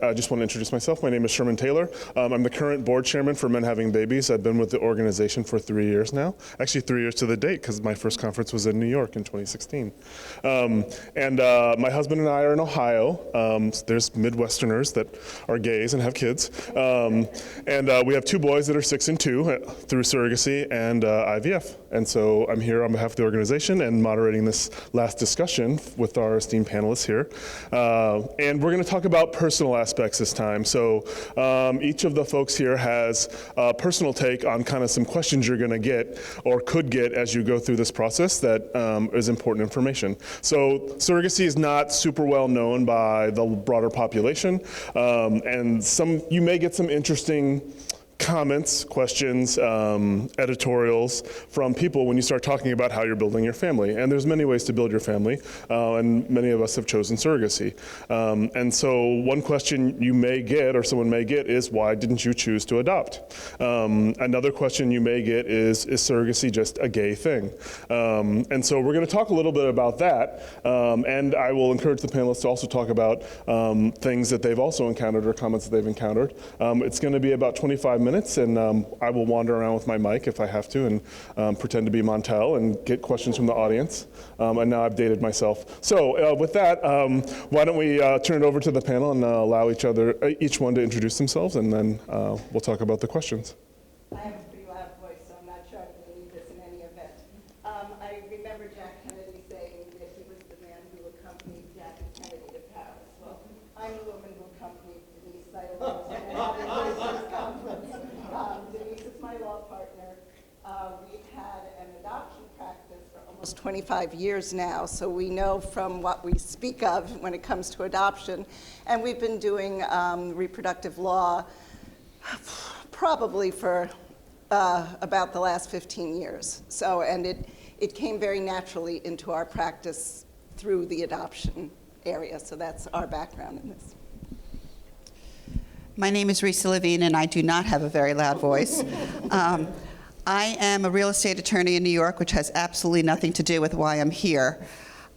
I just want to introduce myself. My name is Sherman Taylor. I'm the current board chairman for Men Having Babies. I've been with the organization for 3 years now. Actually 3 years to the date, because my first conference was in New York in 2016. My husband and I are in Ohio. There's Midwesterners that are gays and have kids. We have 2 boys that are 6 and 2 through surrogacy and IVF. And so I'm here on behalf of the organization and moderating this last discussion with our esteemed panelists here. And we're going to talk about personal aspects this time. So each of the folks here has a personal take on kind of some questions you're going to get or could get as you go through this process that is important information. So surrogacy is not super well known by the broader population. And you may get some interesting comments, questions, editorials from people when you start talking about how you're building your family. And there's many ways to build your family, and many of us have chosen surrogacy. And so one question you may get, or someone may get, is why didn't you choose to adopt? Another question you may get is surrogacy just a gay thing? And so we're going to talk a little bit about that, and I will encourage the panelists to also talk about things that they've also encountered or comments that they've encountered. It's going to be about 25 minutes, and I will wander around with my mic if I have to and pretend to be Montel and get questions from the audience. And now I've dated myself. So with that, why don't we turn it over to the panel and allow each one to introduce themselves, and then we'll talk about the questions. I have a pretty loud voice, so I'm not sure I'm going to need this in any event. I remember Jack Kennedy saying that he was the man who accompanied Jackie Kennedy to Paris. Well, I'm the woman who accompanied Denise Seidelman to the first conference. Denise is my law partner. We've had an adoption practice for almost 25 years now, so we know from what we speak of when it comes to adoption. And we've been doing reproductive law probably for about the last 15 years. So, and it came very naturally into our practice through the adoption area. So that's our background in this. My name is Risa Levine, and I do not have a very loud voice. I am a real estate attorney in New York, which has absolutely nothing to do with why I'm here.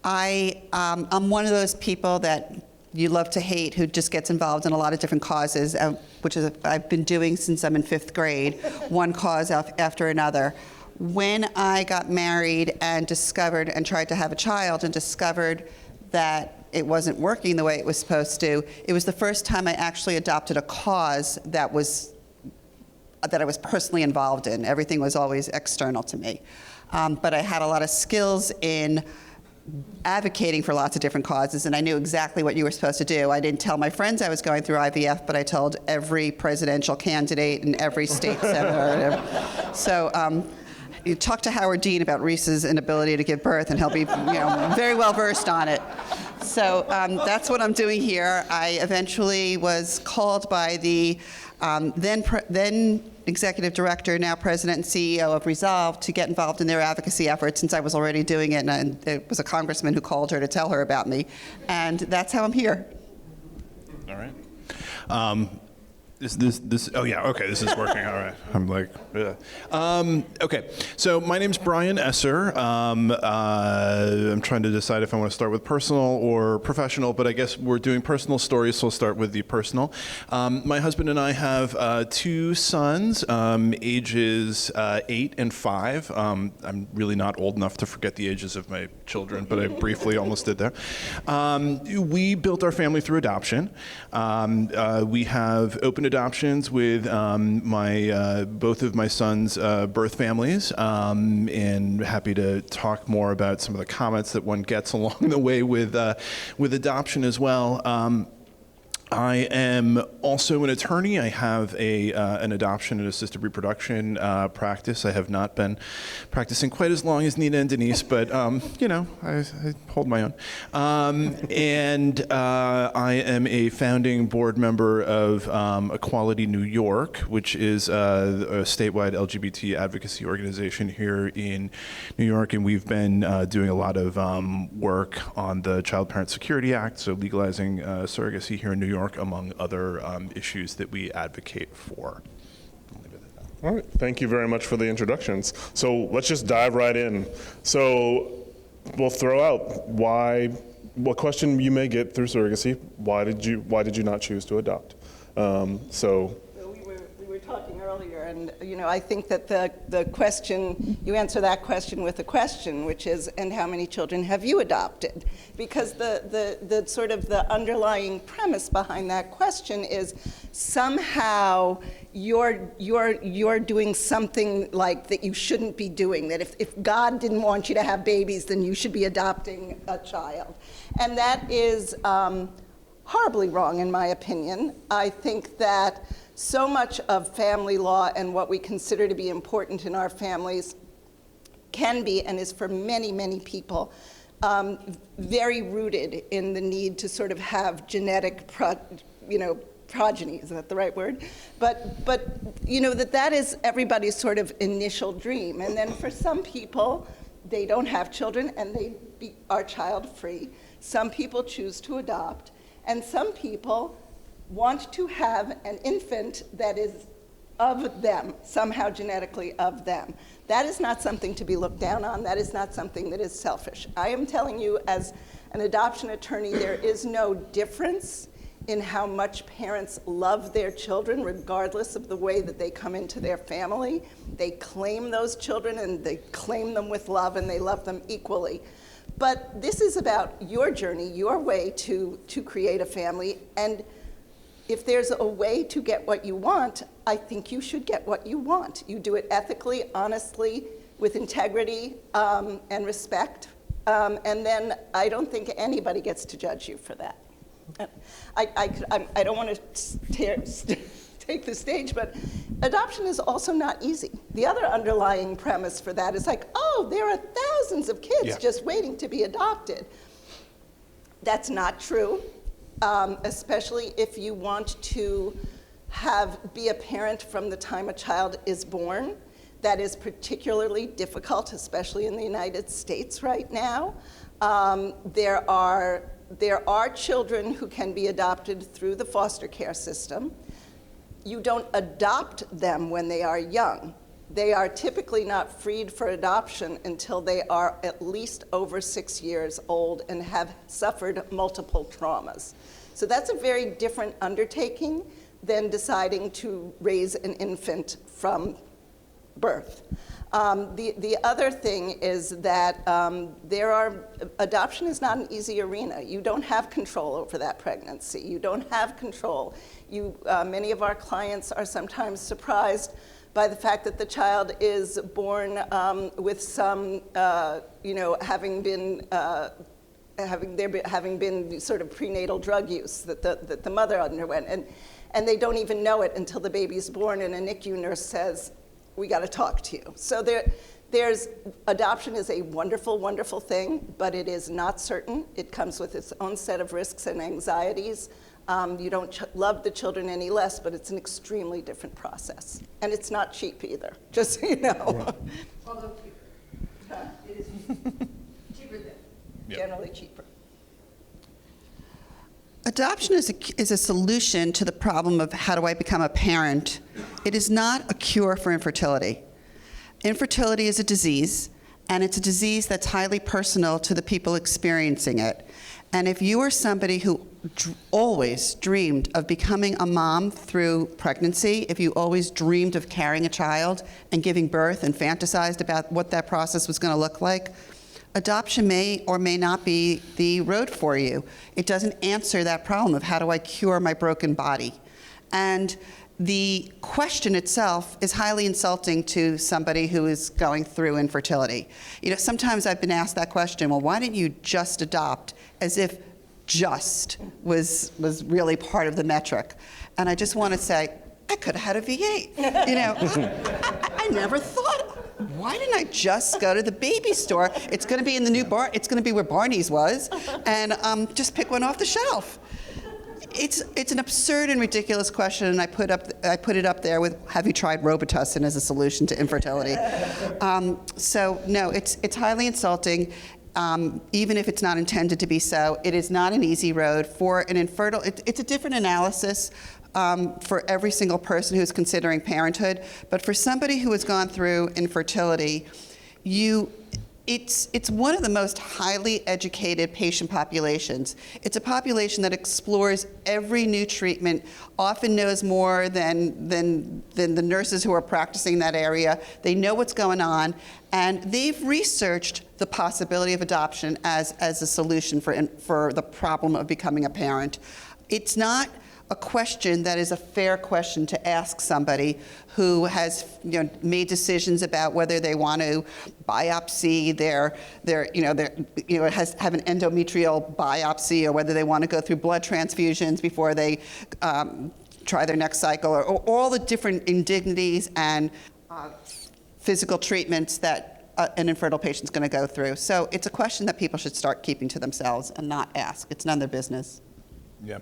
I'm one of those people that you love to hate who just gets involved in a lot of different causes, which is I've been doing since I'm in 5th grade, one cause after another. When I got married and discovered and tried to have a child and discovered that it wasn't working the way it was supposed to, it was the first time I actually adopted a cause that I was personally involved in. Everything was always external to me. But I had a lot of skills in advocating for lots of different causes, and I knew exactly what you were supposed to do. I didn't tell my friends I was going through IVF, but I told every presidential candidate and every state senator. So you talk to Howard Dean about Risa's inability to give birth, and he'll be very well versed on it. So that's what I'm doing here. I eventually was called by the then executive director, now president and CEO of Resolve, to get involved in their advocacy efforts, since I was already doing it, and it was a congressman who called her to tell her about me. And that's how I'm here. All right. Oh yeah, okay, this is working, all right. I'm like, yeah. Okay, so my name's Brian Esser. I'm trying to decide if I want to start with personal or professional, but I guess we're doing personal stories, so we'll start with the personal. My husband and I have 2 sons, ages 8 and 5. I'm really not old enough to forget the ages of my children, but I briefly almost did there. We built our family through adoption. We have open adoptions with both of my sons' birth families, and happy to talk more about some of the comments that one gets along the way with adoption as well. I am also an attorney. I have an adoption and assisted reproduction practice. I have not been practicing quite as long as Nina and Denise, but I hold my own. And I am a founding board member of Equality New York, which is a statewide LGBT advocacy organization here in New York, and we've been doing a lot of work on the Child Parent Security Act, so legalizing surrogacy here in New York, among other issues that we advocate for. All right, thank you very much for the introductions. So let's just dive right in. So we'll throw out why what question you may get through surrogacy, why did you not choose to adopt? So We were talking earlier, and I think that the question, you answer that question with a question, which is, and how many children have you adopted? Because the sort of the underlying premise behind that question is somehow you're doing something like that you shouldn't be doing, that if God didn't want you to have babies, then you should be adopting a child. And that is horribly wrong, in my opinion. I think that so much of family law and what we consider to be important in our families can be, and is for many, many people, very rooted in the need to sort of have genetic progeny, is that the right word? But that is everybody's sort of initial dream. And then for some people, they don't have children and they are child-free. Some people choose to adopt. And some people want to have an infant that is of them, somehow genetically of them. That is not something to be looked down on. That is not something that is selfish. I am telling you, as an adoption attorney, there is no difference in how much parents love their children, regardless of the way that they come into their family. They claim those children, and they claim them with love, and they love them equally. But this is about your journey, your way to create a family, and if there's a way to get what you want, I think you should get what you want. You do it ethically, honestly, with integrity and respect, and then I don't think anybody gets to judge you for that. I don't want to take the stage, but adoption is also not easy. The other underlying premise for that is like, oh, there are thousands of kids just waiting to be adopted. That's not true, especially if you want to be a parent from the time a child is born. That is particularly difficult, especially in the United States right now. There are children who can be adopted through the foster care system. You don't adopt them when they are young. They are typically not freed for adoption until they are at least over 6 years old and have suffered multiple traumas. So that's a very different undertaking than deciding to raise an infant from birth. The other thing is that adoption is not an easy arena. You don't have control over that pregnancy. You don't have control. Many of our clients are sometimes surprised by the fact that the child is born with some, having been sort of prenatal drug use that the mother underwent, and they don't even know it until the baby's born, and a NICU nurse says, we got to talk to you. So adoption is a wonderful, wonderful thing, but it is not certain. It comes with its own set of risks and anxieties. You don't love the children any less, but it's an extremely different process. And it's not cheap either, just so you know. Right. Although cheaper. It is cheaper than, generally cheaper. Adoption is a solution to the problem of how do I become a parent. It is not a cure for infertility. Infertility is a disease, and it's a disease that's highly personal to the people experiencing it. And if you are somebody who always dreamed of becoming a mom through pregnancy, if you always dreamed of carrying a child and giving birth and fantasized about what that process was going to look like, adoption may or may not be the road for you. It doesn't answer that problem of how do I cure my broken body. And the question itself is highly insulting to somebody who is going through infertility. Sometimes I've been asked that question, well, why didn't you just adopt, as if just was really part of the metric. And I just want to say, I could have had a V8. I never thought, why didn't I just go to the baby store? It's going to be in the new bar. It's going to be where Barney's was, and just pick one off the shelf. It's an absurd and ridiculous question, and I put it up there with, have you tried Robitussin as a solution to infertility? So no, it's highly insulting. Even if it's not intended to be so, it is not an easy road for an infertile. It's a different analysis for every single person who's considering parenthood. But for somebody who has gone through infertility, it it's one of the most highly educated patient populations. It's a population that explores every new treatment, often knows more than the nurses who are practicing that area. They know what's going on, and they've researched the possibility of adoption as a solution for the problem of becoming a parent. It's not a question that is a fair question to ask somebody who has made decisions about whether they want to biopsy have an endometrial biopsy, or whether they want to go through blood transfusions before they try their next cycle, or all the different indignities and physical treatments that an infertile patient's going to go through. So it's a question that people should start keeping to themselves and not ask. It's none of their business. Yeah.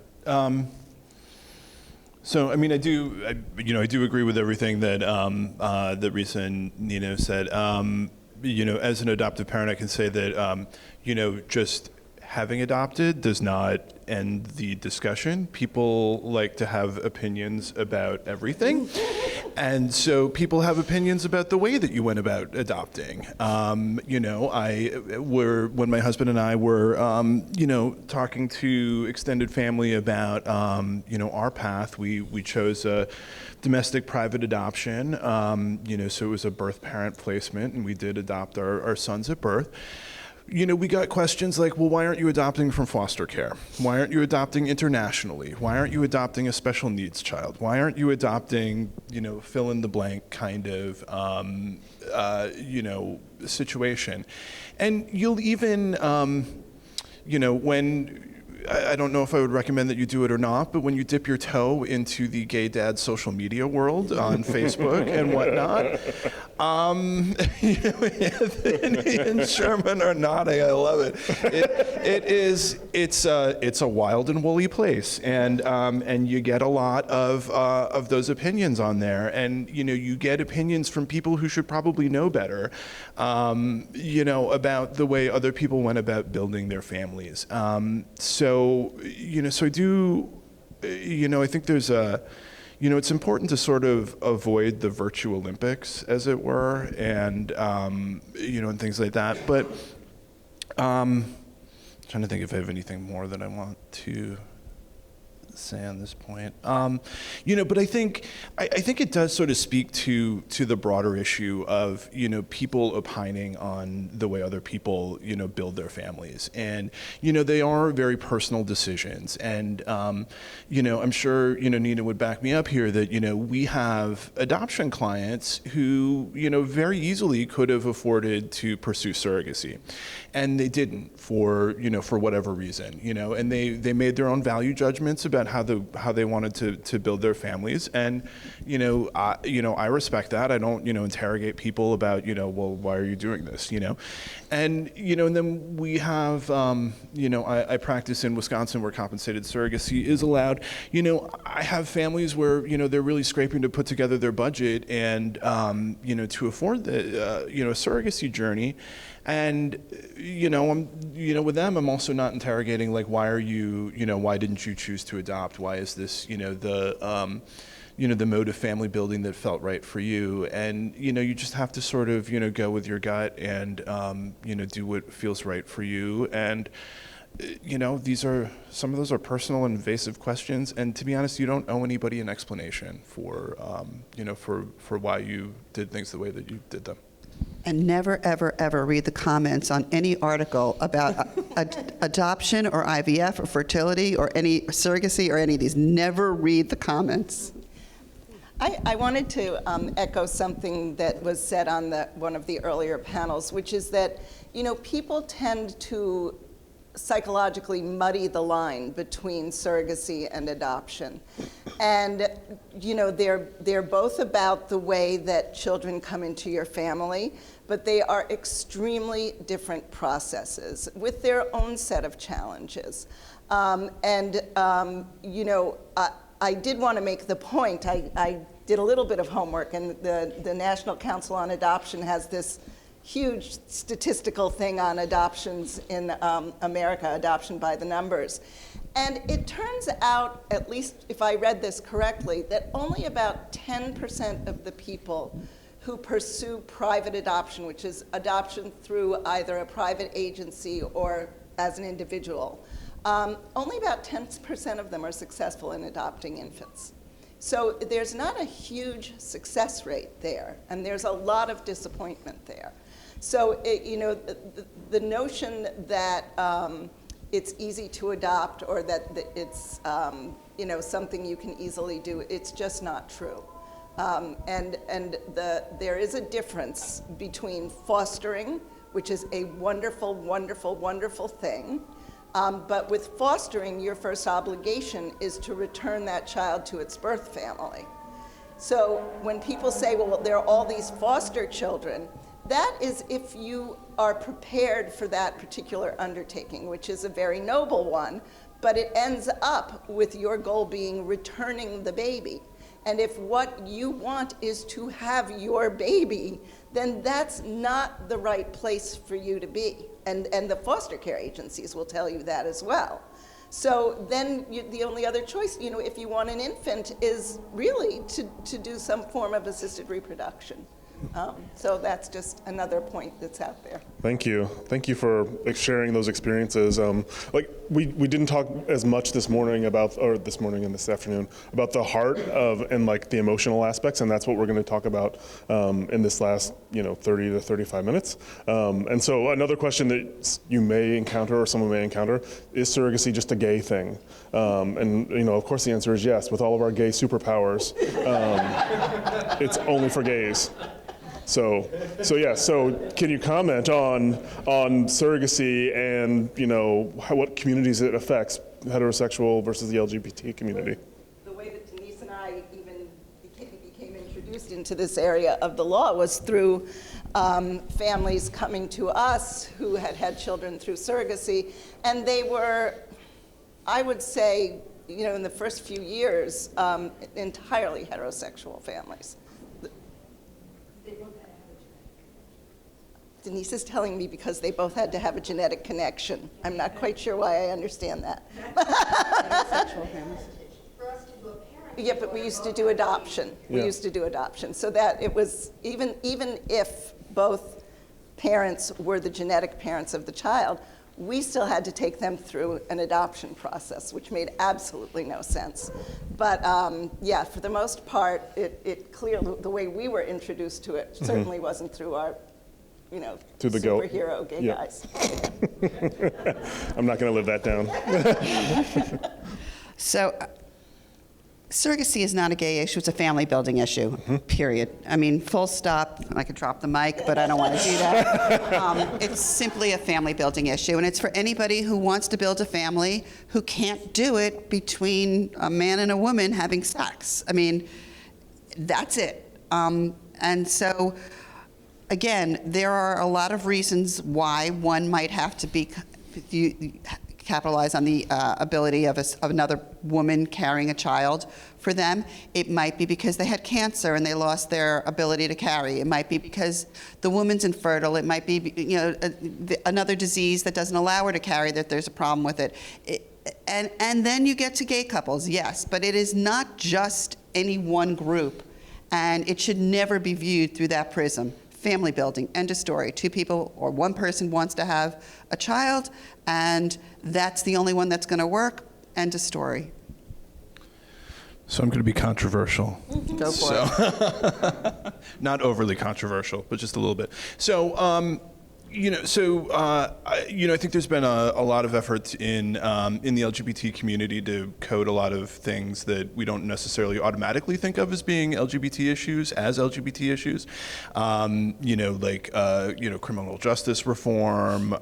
So, I mean, I do agree with everything that that Risa and Nino said. As an adoptive parent, I can say that just having adopted does not end the discussion. People like to have opinions about everything. And so people have opinions about the way that you went about adopting. When my husband and I were, talking to extended family about, our path, we chose a domestic private adoption. So it was a birth parent placement, and we did adopt our sons at birth. We got questions like, well, why aren't you adopting from foster care? Why aren't you adopting internationally? Why aren't you adopting a special needs child? Why aren't you adopting, fill in the blank kind of, situation? And you'll even, when, I don't know if I would recommend that you do it or not, but when you dip your toe into the gay dad social media world on Facebook and whatnot, Anthony and Sherman are nodding. I love it. It's a wild and woolly place, and you get a lot of those opinions on there, and you get opinions from people who should probably know better, about the way other people went about building their families. So I do, I think there's it's important to sort of avoid the virtue Olympics, as it were, and, and things like that. But trying to think if I have anything more that I want to say on this point. But I think it does sort of speak to the broader issue of, people opining on the way other people, build their families. And, they are very personal decisions. And, I'm sure, Nina would back me up here that, we have adoption clients who, very easily could have afforded to pursue surrogacy. And they didn't for whatever reason, and they made their own value judgments about how they wanted to build their families. And, I respect that. I don't, interrogate people about, well, why are you doing this, And, and then we have, I practice in Wisconsin where compensated surrogacy is allowed. I have families where, they're really scraping to put together their budget and, to afford the, a surrogacy journey. And, with them, I'm also not interrogating, like, why didn't you choose to adopt? Why is this, the mode of family building that felt right for you? And, you just have to sort of, go with your gut and, do what feels right for you. And, some of those are personal and invasive questions. And to be honest, you don't owe anybody an explanation for, for why you did things the way that you did them. And never, ever, ever read the comments on any article about adoption or IVF or fertility or any surrogacy or any of these. Never read the comments. I wanted to echo something that was said on one of the earlier panels, which is that, people tend to psychologically muddy the line between surrogacy and adoption. And, they're both about the way that children come into your family, but they are extremely different processes with their own set of challenges. I did want to make the point, I did a little bit of homework, and the National Council on Adoption has this huge statistical thing on adoptions in America, adoption by the numbers. And it turns out, at least if I read this correctly, that only about 10% of the people who pursue private adoption, which is adoption through either a private agency or as an individual. Only about 10% of them are successful in adopting infants. So there's not a huge success rate there, and there's a lot of disappointment there. So the notion that it's easy to adopt or that it's something you can easily do, it's just not true. There is a difference between fostering, which is a wonderful, wonderful, wonderful thing, but with fostering, your first obligation is to return that child to its birth family. So when people say, well, there are all these foster children, that is if you are prepared for that particular undertaking, which is a very noble one, but it ends up with your goal being returning the baby. And if what you want is to have your baby, then that's not the right place for you to be. And the foster care agencies will tell you that as well. So then the only other choice, if you want an infant, is really to do some form of assisted reproduction. So that's just another point that's out there. Thank you. Thank you for sharing those experiences. We didn't talk as much this morning and this afternoon about the heart of and the emotional aspects, and that's what we're going to talk about in this last 30 to 35 minutes. And so another question that you may encounter or someone may encounter is surrogacy just a gay thing? And of course the answer is yes. With all of our gay superpowers, it's only for gays. So can you comment on surrogacy and what communities it affects, heterosexual versus the LGBT community? The way that Denise and I even became introduced into this area of the law was through families coming to us who had children through surrogacy, and they were, I would say, in the first few years, entirely heterosexual families. Denise is telling me because they both had to have a genetic connection. I'm not quite sure why I understand that. Yeah, but we used to do adoption. We used to do adoption. So that it was, even if both parents were the genetic parents of the child, we still had to take them through an adoption process, which made absolutely no sense. But yeah, for the most part, it clearly, the way we were introduced to it certainly wasn't through our through the superhero gay guys. I'm not going to live that down. So surrogacy is not a gay issue, it's a family building issue, period. I mean, full stop. I could drop the mic, but I don't want to do that. It's simply a family building issue, and it's for anybody who wants to build a family who can't do it between a man and a woman having sex. I mean, that's it. And so, again, there are a lot of reasons why one might have to capitalize on the ability of another woman carrying a child for them. It might be because they had cancer and they lost their ability to carry. It might be because the woman's infertile. It might be another disease that doesn't allow her to carry, that there's a problem with it. And then you get to gay couples, yes, but it is not just any one group, and it should never be viewed through that prism. Family building, end of story. Two people or one person wants to have a child, and that's the only one that's going to work, end of story. So I'm going to be controversial. Go for it. Not overly controversial, but just a little bit. So, I think there's been a lot of efforts in the LGBT community to code a lot of things that we don't necessarily automatically think of as being LGBT issues, criminal justice reform,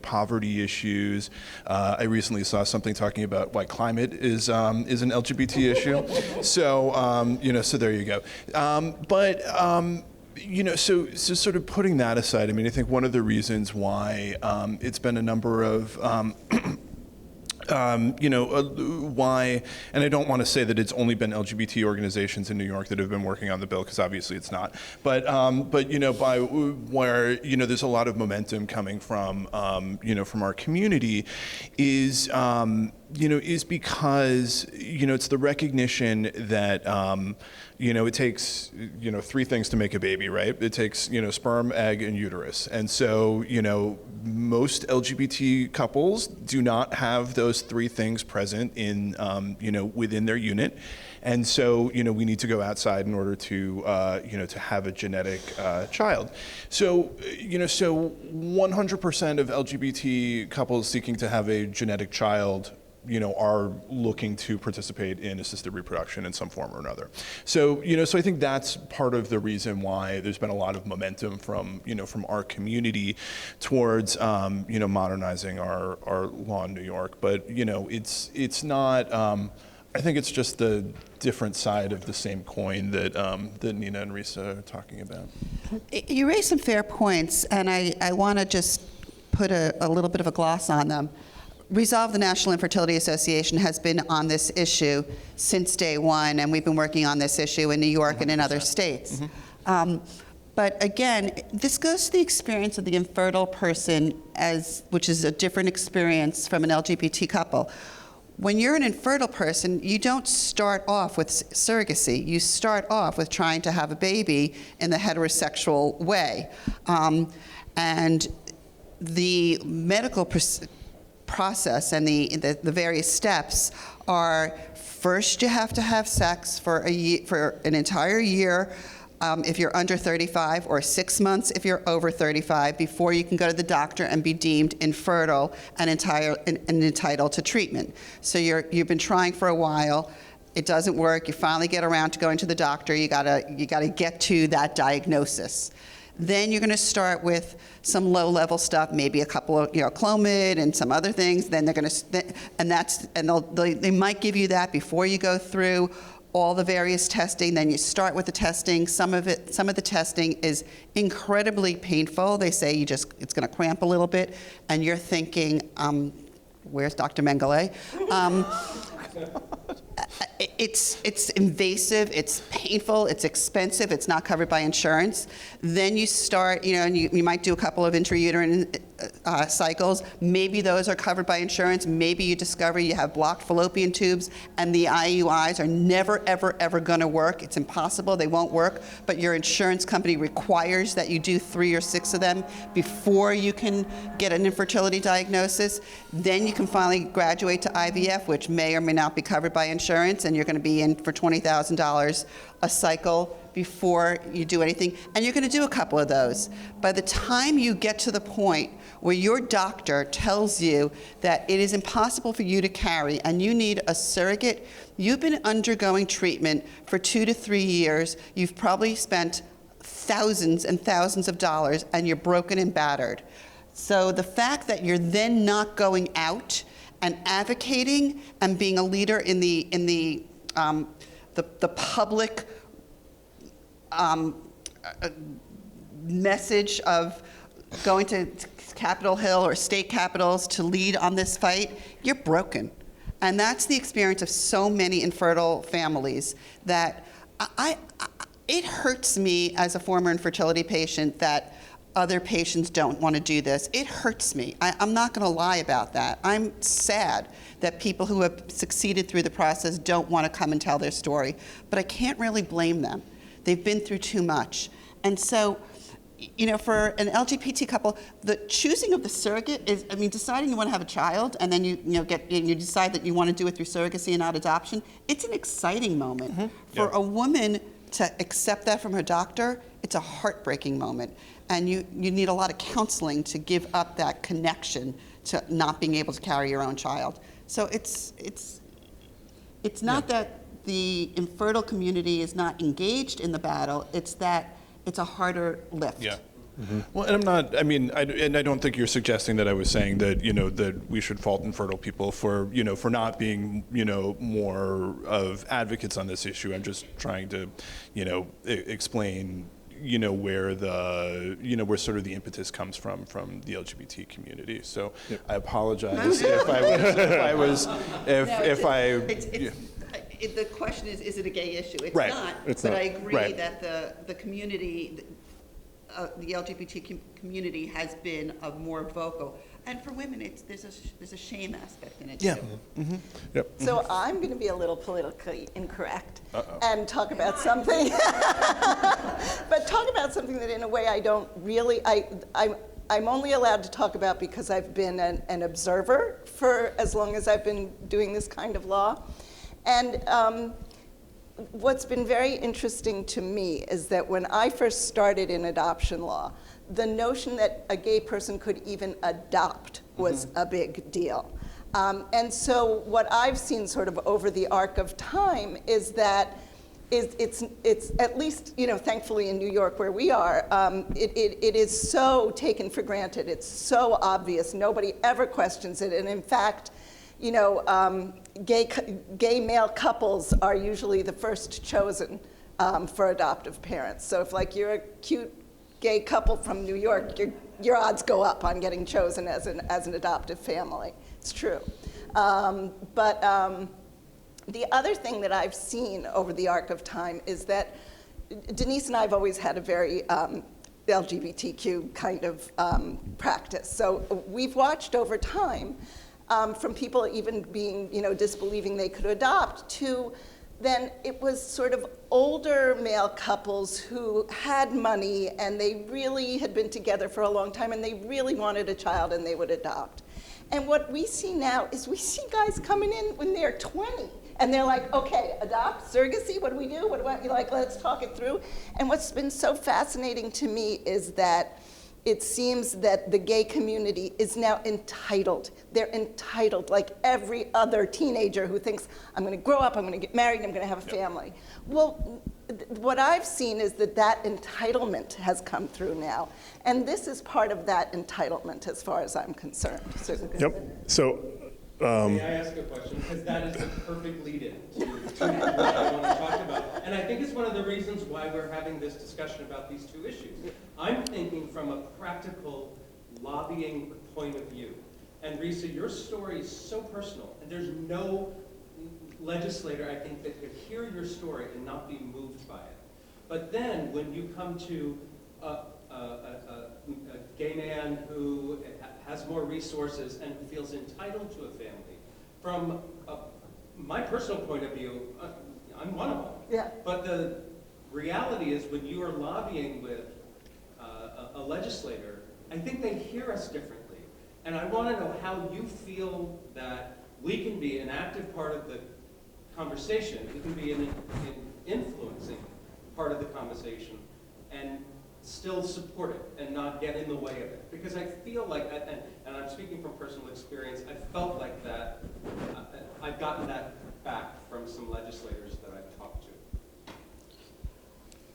poverty issues. I recently saw something talking about why climate is an LGBT issue. So there you go. So sort of putting that aside, I mean, I think one of the reasons why it's been a number of, why, and I don't want to say that it's only been LGBT organizations in New York that have been working on the bill, because obviously it's not. But by where there's a lot of momentum coming from, from our community, is is because, it's the recognition that, it takes, three things to make a baby, right? It takes, sperm, egg, and uterus. And so, most LGBT couples do not have those three things present in, within their unit. And so, we need to go outside in order to, to have a genetic child. So, so 100% of LGBT couples seeking to have a genetic child, are looking to participate in assisted reproduction in some form or another. So, so I think that's part of the reason why there's been a lot of momentum from, from our community towards, modernizing our law in New York. But, it's not, I think it's just the different side of the same coin that, that Nina and Risa are talking about. You raised some fair points, and I want to just put a little bit of a gloss on them. Resolve, the National Infertility Association, has been on this issue since day one, and we've been working on this issue in New York 100%. And in other states. Mm-hmm. But again, this goes to the experience of the infertile person, which is a different experience from an LGBT couple. When you're an infertile person, you don't start off with surrogacy. You start off with trying to have a baby in the heterosexual way. And the medical process and the various steps are, first you have to have sex for an entire year if you're under 35, or 6 months if you're over 35, before you can go to the doctor and be deemed infertile and entitled to treatment. So you've been trying for a while, it doesn't work, you finally get around to going to the doctor, you gotta get to that diagnosis. Then you're going to start with some low-level stuff, maybe a couple of, Clomid and some other things. Then they're going to, they might give you that before you go through all the various testing. Then you start with the testing. Some of the testing is incredibly painful. They say it's going to cramp a little bit, and you're thinking, where's Dr. Mengele? It's invasive, it's painful, it's expensive, it's not covered by insurance. Then you start, and you might do a couple of intrauterine cycles. Maybe those are covered by insurance. Maybe you discover you have blocked fallopian tubes and the IUIs are never, ever, ever going to work. It's impossible, they won't work, but your insurance company requires that you do 3 or 6 of them before you can get an infertility diagnosis. Then you can finally graduate to IVF, which may or may not be covered by insurance, and you're going to be in for $20,000 a cycle before you do anything, and you're going to do a couple of those. By the time you get to the point where your doctor tells you that it is impossible for you to carry and you need a surrogate, you've been undergoing treatment for 2 to 3 years, you've probably spent thousands and thousands of dollars, and you're broken and battered. So the fact that you're then not going out and advocating and being a leader in the public message of going to Capitol Hill or state capitals to lead on this fight, you're broken. And that's the experience of so many infertile families, that it hurts me as a former infertility patient that other patients don't want to do this. It hurts me. I'm not going to lie about that. I'm sad that people who have succeeded through the process don't want to come and tell their story. But I can't really blame them. They've been through too much. And so, for an LGBT couple, the choosing of the surrogate is, deciding you want to have a child, and then you decide that you want to do it through surrogacy and not adoption. It's an exciting moment. Mm-hmm. For a woman to accept that from her doctor, it's a heartbreaking moment. And you need a lot of counseling to give up that connection to not being able to carry your own child. So it's not that the infertile community is not engaged in the battle, it's that it's a harder lift. Yeah. Mm-hmm. Well, and I'm not, I don't think you're suggesting that I was saying that, that we should fault infertile people for not being, more of advocates on this issue. I'm just trying to, explain, where where sort of the impetus comes from the LGBT community. So yep. I apologize the question is it a gay issue? It's right. not. It's but not. I agree right. that the community the LGBT community has been more vocal. And for women, there's a shame aspect in it, Yeah. too. Yep. So I'm going to be a little politically incorrect and talk about something, but talk about something that in a way I don't really, I'm only allowed to talk about because I've been an observer for as long as I've been doing this kind of law. And what's been very interesting to me is that when I first started in adoption law, the notion that a gay person could even adopt was a big deal. And so what I've seen sort of over the arc of time is that it's at least, thankfully in New York where we are, it is so taken for granted. It's so obvious. Nobody ever questions it. And in fact, gay male couples are usually the first chosen for adoptive parents. So if you're a cute gay couple from New York, your odds go up on getting chosen as an adoptive family. It's true. But the other thing that I've seen over the arc of time is that Denise and I have always had a very LGBTQ kind of practice. So we've watched over time from people even being, disbelieving they could adopt to then it was sort of older male couples who had money and they really had been together for a long time and they really wanted a child and they would adopt. And what we see now is we see guys coming in when they're 20 and they're like, okay, adopt, surrogacy, what do we do? Let's talk it through. And what's been so fascinating to me is that it seems that the gay community is now entitled. They're entitled like every other teenager who thinks, I'm going to grow up, I'm going to get married, I'm going to have a family. Well, what I've seen is that entitlement has come through now. And this is part of that entitlement as far as I'm concerned. Yep. So, May I ask a question? Because that is the perfect lead-in to what I want to talk about. And I think it's one of the reasons why we're having this discussion about these two issues. I'm thinking from a practical lobbying point of view. And Risa, your story is so personal, and there's no legislator, I think, that could hear your story and not be moved by it. But then when you come to a gay man who has more resources and who feels entitled to a family, from my personal point of view, I'm one of them. Yeah. But the reality is when you are lobbying with a legislator, I think they hear us differently. And I want to know how you feel that we can be an active part of the conversation, we can be an influencing part of the conversation, and still support it and not get in the way of it. Because I feel like, and I'm speaking from personal experience, I felt like that, I've gotten that back from some legislators that I've talked to.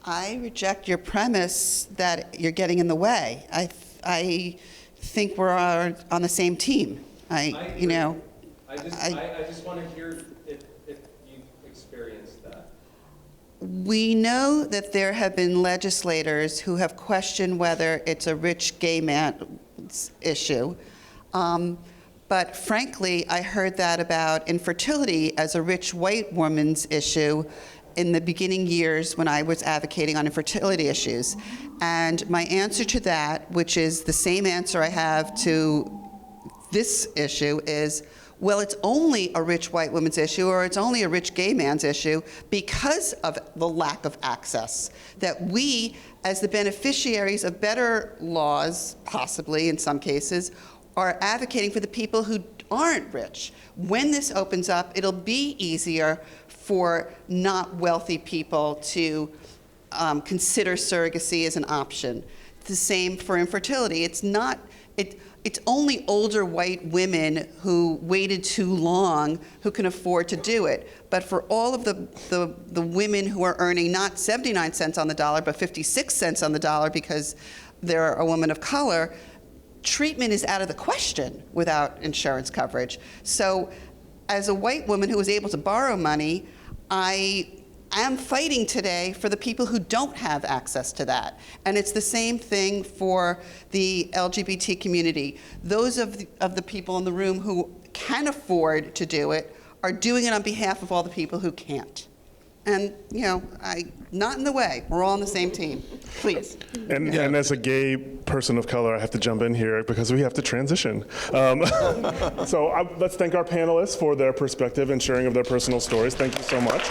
I reject your premise that you're getting in the way. I think we're on the same team. I agree. I just want to hear if you've experienced that. We know that there have been legislators who have questioned whether it's a rich gay man's issue. But frankly, I heard that about infertility as a rich white woman's issue in the beginning years when I was advocating on infertility issues. And my answer to that, which is the same answer I have to this issue, is, well, it's only a rich white woman's issue or it's only a rich gay man's issue because of the lack of access. That we, as the beneficiaries of better laws, possibly in some cases, are advocating for the people who aren't rich. When this opens up, it'll be easier for not wealthy people to consider surrogacy as an option. The same for infertility. It's only older white women who waited too long who can afford to do it. But for all of the women who are earning not 79 cents on the dollar, but 56 cents on the dollar because they're a woman of color, treatment is out of the question without insurance coverage. So as a white woman who was able to borrow money, I am fighting today for the people who don't have access to that. And it's the same thing for the LGBT community. Those of the people in the room who can afford to do it are doing it on behalf of all the people who can't. And, you know, not in the way. We're all on the same team. Please. And as a gay person of color, I have to jump in here because we have to transition. So let's thank our panelists for their perspective and sharing of their personal stories. Thank you so much.